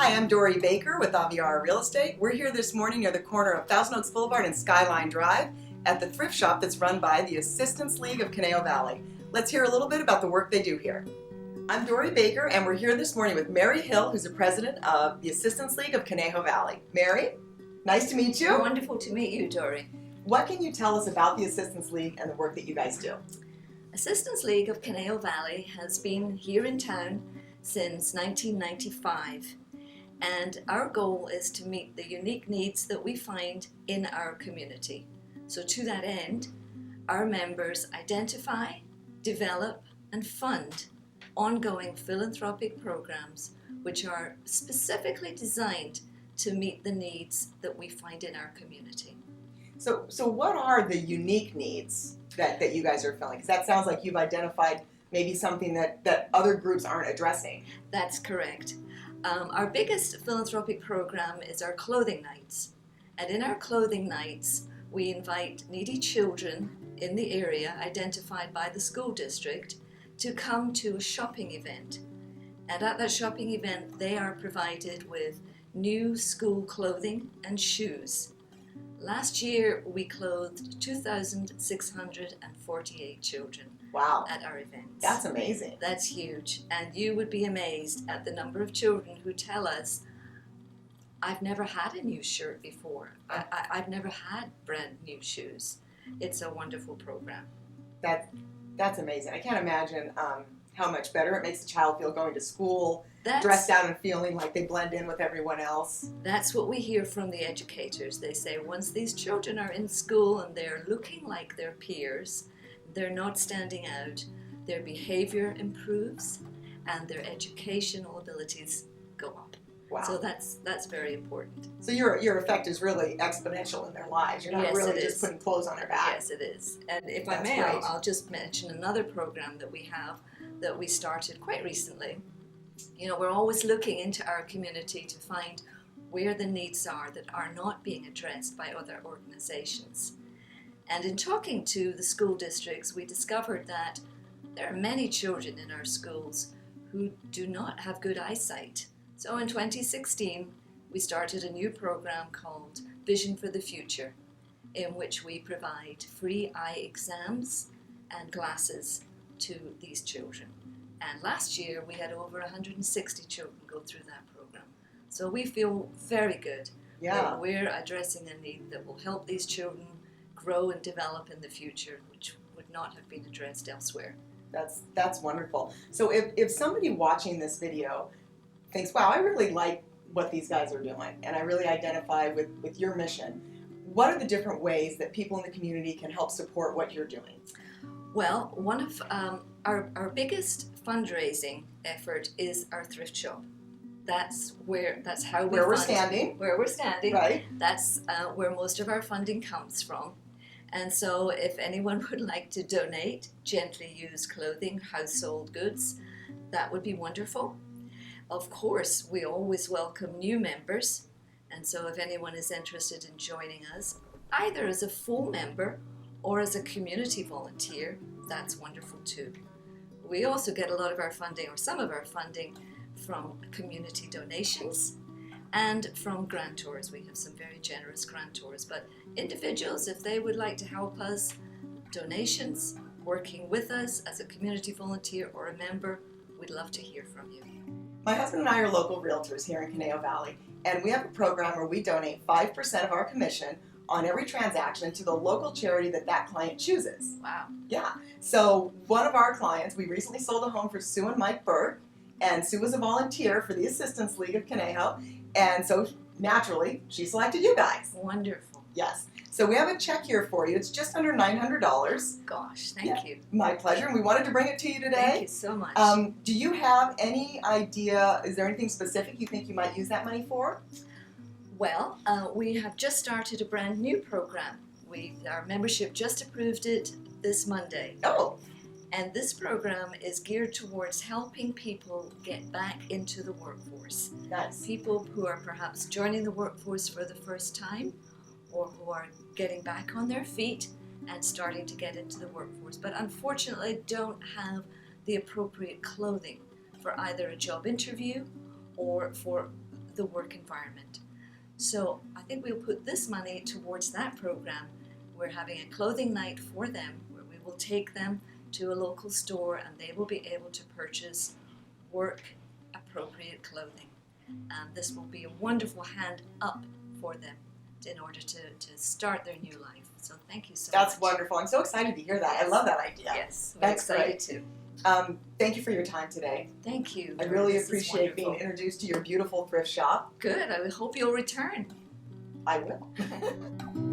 Hi, I'm Dory Baker with Aviara Real Estate. We're here this morning near the corner of Thousand Oaks Boulevard and Skyline Drive at the thrift shop that's run by the Assistance League of Conejo Valley. Let's hear a little bit about the work they do here. I'm Dory Baker, and we're here this morning with Mary Hill, who's the president of the Assistance League of Conejo Valley. Mary, nice to meet you. Wonderful to meet you, Dory. What can you tell us about the Assistance League and the work that you guys do? Assistance League of Conejo Valley has been here in town since 1995, and our goal is to meet the unique needs that we find in our community. So to that end, our members identify, develop, and fund ongoing philanthropic programs which are specifically designed to meet the needs that we find in our community. So what are the unique needs that you guys are filling? Because that sounds like you've identified maybe something that other groups aren't addressing. That's correct. Our biggest philanthropic program is our clothing nights. And in our clothing nights, we invite needy children in the area identified by the school district to come to a shopping event. And at that shopping event, they are provided with new school clothing and shoes. Last year, we clothed 2,648 children. Wow. At our events. That's amazing. That's huge. And you would be amazed at the number of children who tell us, I've never had a new shirt before. I've never had brand new shoes. It's a wonderful program. That's amazing. I can't imagine how much better it makes the child feel going to school, dressed out and feeling like they blend in with everyone else. That's what we hear from the educators. They say once these children are in school and they're looking like their peers, they're not standing out, their behavior improves, and their educational abilities go up. Wow. So that's very important. So your effect is really exponential in their lives. You're not really just putting clothes on their back. Yes, it is. And if I may, I'll just mention another program that we have that we started quite recently. You know, we're always looking into our community to find where the needs are that are not being addressed by other organizations. And in talking to the school districts, we discovered that there are many children in our schools who do not have good eyesight. So in 2016, we started a new program called Vision for the Future, in which we provide free eye exams and glasses to these children. And last year, we had over 160 children go through that program. So we feel very good that we're addressing a need that will help these children grow and develop in the future, which would not have been addressed elsewhere. That's wonderful. So if somebody watching this video thinks, wow, I really like what these guys are doing, and I really identify with your mission, what are the different ways that people in the community can help support what you're doing? Well, one of our biggest fundraising effort is our thrift shop. That's how we're standing. Where we're standing. Right. That's where most of our funding comes from. And so if anyone would like to donate gently used clothing, household goods, that would be wonderful. Of course, we always welcome new members. And so if anyone is interested in joining us, either as a full member or as a community volunteer, that's wonderful too. We also get a lot of our funding, or some of our funding, from community donations and from grantors. We have some very generous grantors, but individuals, if they would like to help us, donations, working with us as a community volunteer or a member, we'd love to hear from you. My husband and I are local realtors here in Conejo Valley, and we have a program where we donate 5% of our commission on every transaction to the local charity that client chooses. Wow. Yeah. So one of our clients, we recently sold a home for Sue and Mike Burke, and Sue was a volunteer for the Assistance League of Conejo, and so naturally, she selected you guys. Wonderful. Yes. So we have a check here for you. It's just under $900. Gosh, thank you. My pleasure. And we wanted to bring it to you today. Thank you so much. Do you have any idea, is there anything specific you think you might use that money for? Well, we have just started a brand new program. Our membership just approved it this Monday. Oh. And this program is geared towards helping people get back into the workforce. Nice. People who are perhaps joining the workforce for the first time, or who are getting back on their feet and starting to get into the workforce, but unfortunately don't have the appropriate clothing for either a job interview or for the work environment. So I think we'll put this money towards that program. We're having a clothing night for them where we will take them to a local store and they will be able to purchase work appropriate clothing. And this will be a wonderful hand up for them in order to start their new life. So thank you so much. That's wonderful. I'm so excited to hear that. Yes. I love that idea. Yes, we're That's excited great. too. Thank you for your time today. Thank you. I really This is appreciate being wonderful. introduced to your beautiful thrift shop. Good. I hope you'll return. I will.